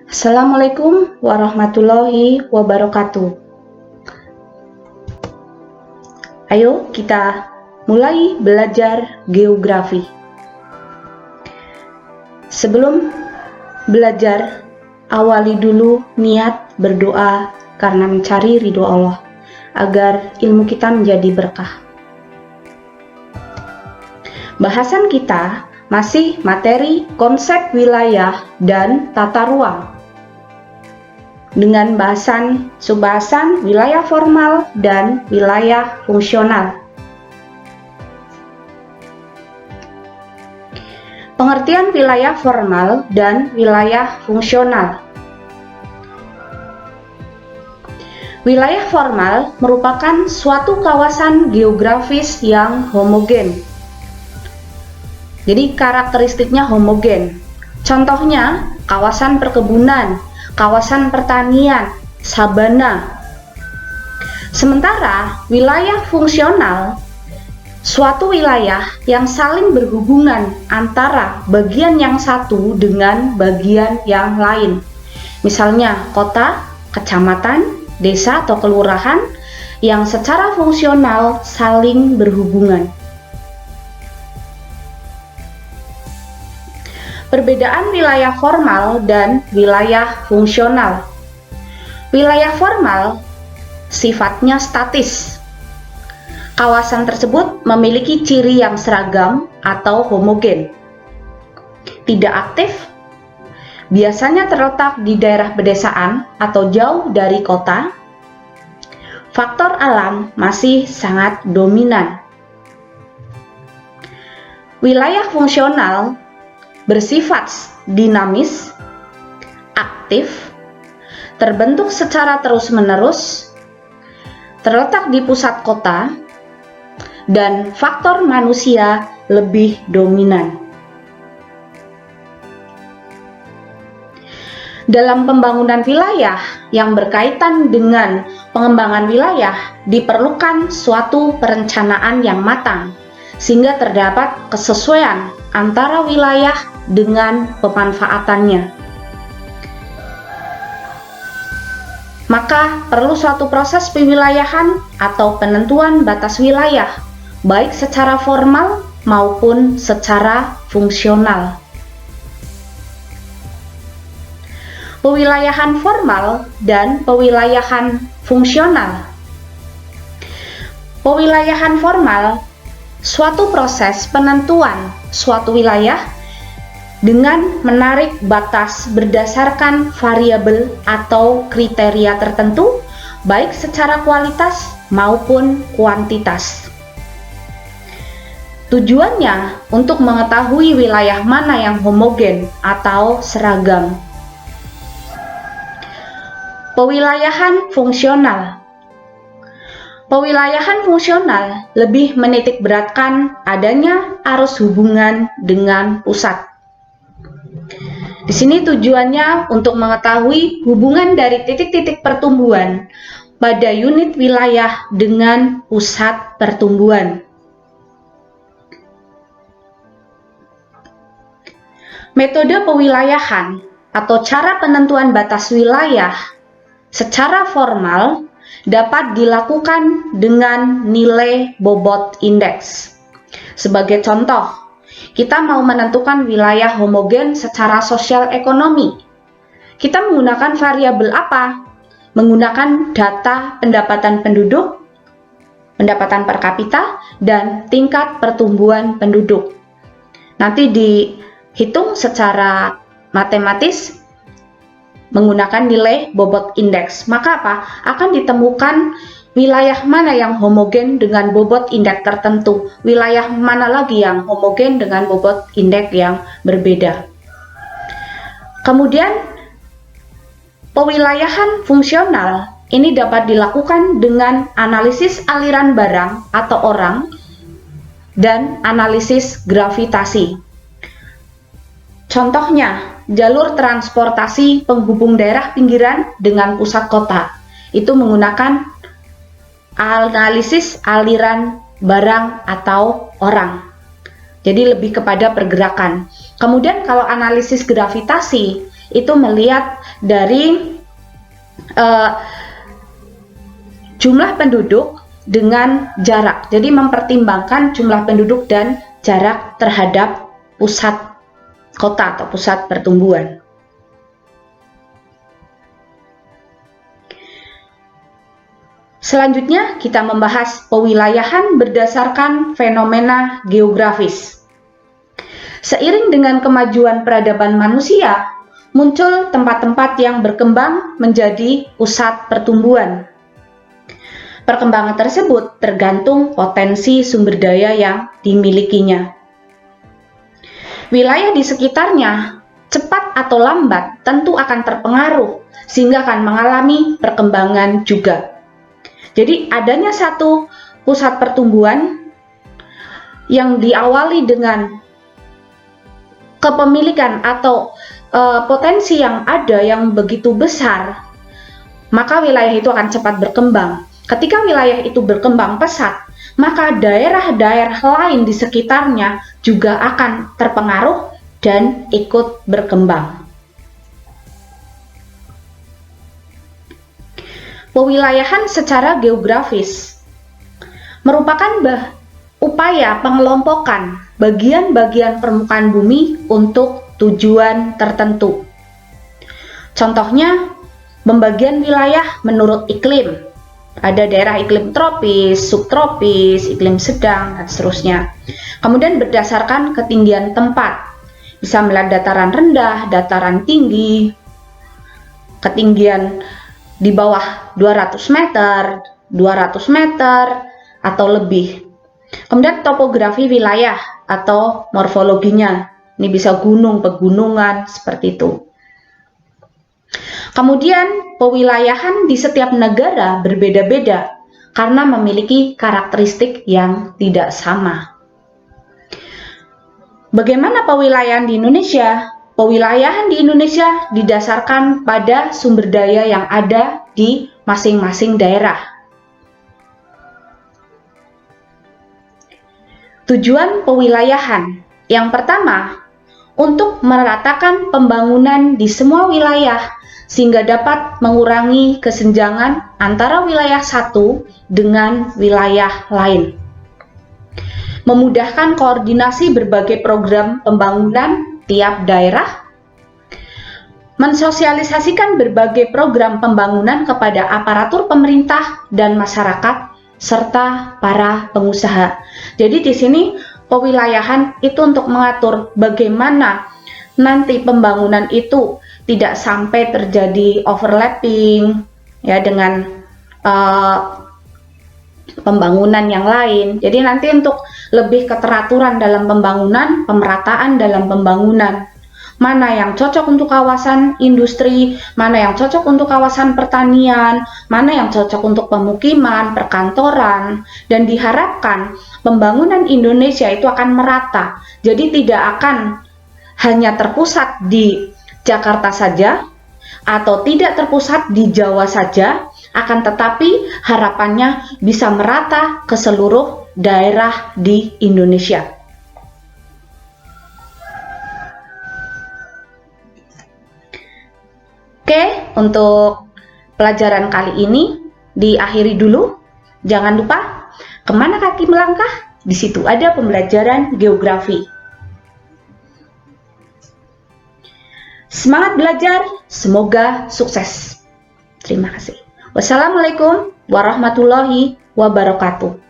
Assalamualaikum warahmatullahi wabarakatuh. Ayo kita mulai belajar geografi. Sebelum belajar, awali dulu niat berdoa karena mencari ridho Allah, agar ilmu kita menjadi berkah. Bahasan kita masih materi konsep wilayah dan tata ruang dengan subbahasan wilayah formal dan wilayah fungsional. Pengertian wilayah formal dan wilayah fungsional. Wilayah formal merupakan suatu kawasan geografis yang homogen. Jadi karakteristiknya homogen. Contohnya kawasan perkebunan, kawasan pertanian, sabana. Sementara wilayah fungsional, suatu wilayah yang saling berhubungan antara bagian yang satu dengan bagian yang lain. Misalnya kota, kecamatan, desa atau kelurahan yang secara fungsional saling berhubungan. Perbedaan wilayah formal dan wilayah fungsional. Wilayah formal sifatnya statis. Kawasan tersebut memiliki ciri yang seragam atau homogen. Tidak aktif, biasanya terletak di daerah pedesaan atau jauh dari kota. Faktor alam masih sangat dominan. Wilayah fungsional bersifat dinamis, aktif, terbentuk secara terus-menerus, terletak di pusat kota, dan faktor manusia lebih dominan. Dalam pembangunan wilayah yang berkaitan dengan pengembangan wilayah, diperlukan suatu perencanaan yang matang, sehingga terdapat kesesuaian antara wilayah dengan pemanfaatannya. Maka perlu suatu proses pewilayahan atau penentuan batas wilayah, baik secara formal maupun secara fungsional. Pewilayahan formal dan pewilayahan fungsional. Pewilayahan formal suatu proses penentuan suatu wilayah dengan menarik batas berdasarkan variabel atau kriteria tertentu, baik secara kualitas maupun kuantitas. Tujuannya untuk mengetahui wilayah mana yang homogen atau seragam. Pewilayahan fungsional. Pewilayahan fungsional lebih menitik beratkan adanya arus hubungan dengan pusat. Di sini tujuannya untuk mengetahui hubungan dari titik-titik pertumbuhan pada unit wilayah dengan pusat pertumbuhan. Metode pewilayahan atau cara penentuan batas wilayah secara formal dapat dilakukan dengan nilai bobot indeks. Sebagai contoh, kita mau menentukan wilayah homogen secara sosial ekonomi. Kita menggunakan variabel apa? Menggunakan data pendapatan penduduk, pendapatan per kapita, dan tingkat pertumbuhan penduduk. Nanti dihitung secara matematis menggunakan nilai bobot indeks. Maka apa? Akan ditemukan wilayah mana yang homogen dengan bobot indeks tertentu, wilayah mana lagi yang homogen dengan bobot indeks yang berbeda. Kemudian, pewilayahan fungsional ini dapat dilakukan dengan analisis aliran barang atau orang dan analisis gravitasi. Contohnya, jalur transportasi penghubung daerah pinggiran dengan pusat kota. Itu menggunakan analisis aliran barang atau orang. Jadi lebih kepada pergerakan. Kemudian kalau analisis gravitasi itu melihat dari jumlah penduduk dengan jarak. Jadi mempertimbangkan jumlah penduduk dan jarak terhadap pusat kota atau pusat pertumbuhan. Selanjutnya kita membahas pewilayahan berdasarkan fenomena geografis. Seiring dengan kemajuan peradaban manusia, muncul tempat-tempat yang berkembang menjadi pusat pertumbuhan. Perkembangan tersebut tergantung potensi sumber daya yang dimilikinya. Wilayah di sekitarnya, cepat atau lambat, tentu akan terpengaruh sehingga akan mengalami perkembangan juga. Jadi adanya satu pusat pertumbuhan yang diawali dengan kepemilikan atau potensi yang ada yang begitu besar, maka wilayah itu akan cepat berkembang. Ketika wilayah itu berkembang pesat, maka daerah-daerah lain di sekitarnya juga akan terpengaruh dan ikut berkembang. Pewilayahan secara geografis merupakan upaya pengelompokan bagian-bagian permukaan bumi untuk tujuan tertentu. Contohnya, pembagian wilayah menurut iklim. Ada daerah iklim tropis, subtropis, iklim sedang, dan seterusnya. Kemudian berdasarkan ketinggian tempat. Bisa melihat dataran rendah, dataran tinggi, ketinggian di bawah 200 meter, 200 meter, atau lebih. Kemudian topografi wilayah atau morfologinya. Ini bisa gunung, pegunungan, seperti itu. Kemudian pewilayahan di setiap negara berbeda-beda karena memiliki karakteristik yang tidak sama. Bagaimana pewilayahan di Indonesia? Pewilayahan di Indonesia didasarkan pada sumber daya yang ada di masing-masing daerah. Tujuan pewilayahan yang pertama, untuk meratakan pembangunan di semua wilayah sehingga dapat mengurangi kesenjangan antara wilayah satu dengan wilayah lain. Memudahkan koordinasi berbagai program pembangunan tiap daerah, mensosialisasikan berbagai program pembangunan kepada aparatur pemerintah dan masyarakat serta para pengusaha. Jadi di sini pewilayahan itu untuk mengatur bagaimana nanti pembangunan itu tidak sampai terjadi overlapping ya dengan pembangunan yang lain. Jadi nanti untuk lebih keteraturan dalam pembangunan, pemerataan dalam pembangunan. Mana yang cocok untuk kawasan industri, mana yang cocok untuk kawasan pertanian, mana yang cocok untuk pemukiman, perkantoran, dan diharapkan pembangunan Indonesia itu akan merata. Jadi tidak akan hanya terpusat di Jakarta saja atau tidak terpusat di Jawa saja, akan tetapi harapannya bisa merata ke seluruh daerah di Indonesia. Oke, untuk pelajaran kali ini diakhiri dulu. Jangan lupa, kemana kaki melangkah? Di situ ada pembelajaran geografi. Semangat belajar, semoga sukses. Terima kasih. Wassalamualaikum warahmatullahi wabarakatuh.